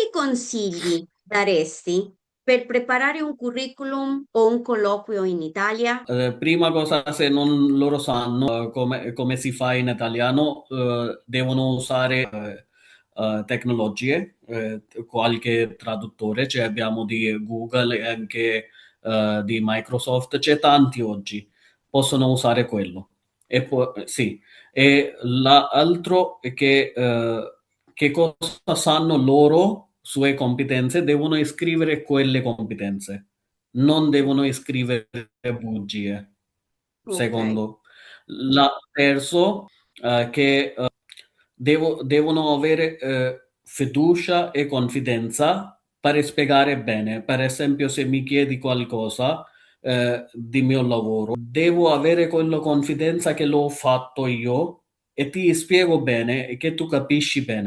quali consigli daresti per preparare un curriculum o un colloquio in Italia? Prima cosa, se non loro sanno come si fa in italiano, devono usare tecnologie, qualche traduttore, cioè abbiamo di Google e anche di Microsoft, c'è tanti oggi, possono usare quello. E poi, sì, e l'altro è che cosa sanno loro, sue competenze, devono iscrivere quelle competenze, non devono iscrivere bugie. Ok, Secondo. La terzo, che devono avere fiducia e confidenza per spiegare bene. Per esempio, se mi chiedi qualcosa di mio lavoro, devo avere quella confidenza che l'ho fatto io e ti spiego bene e che tu capisci bene.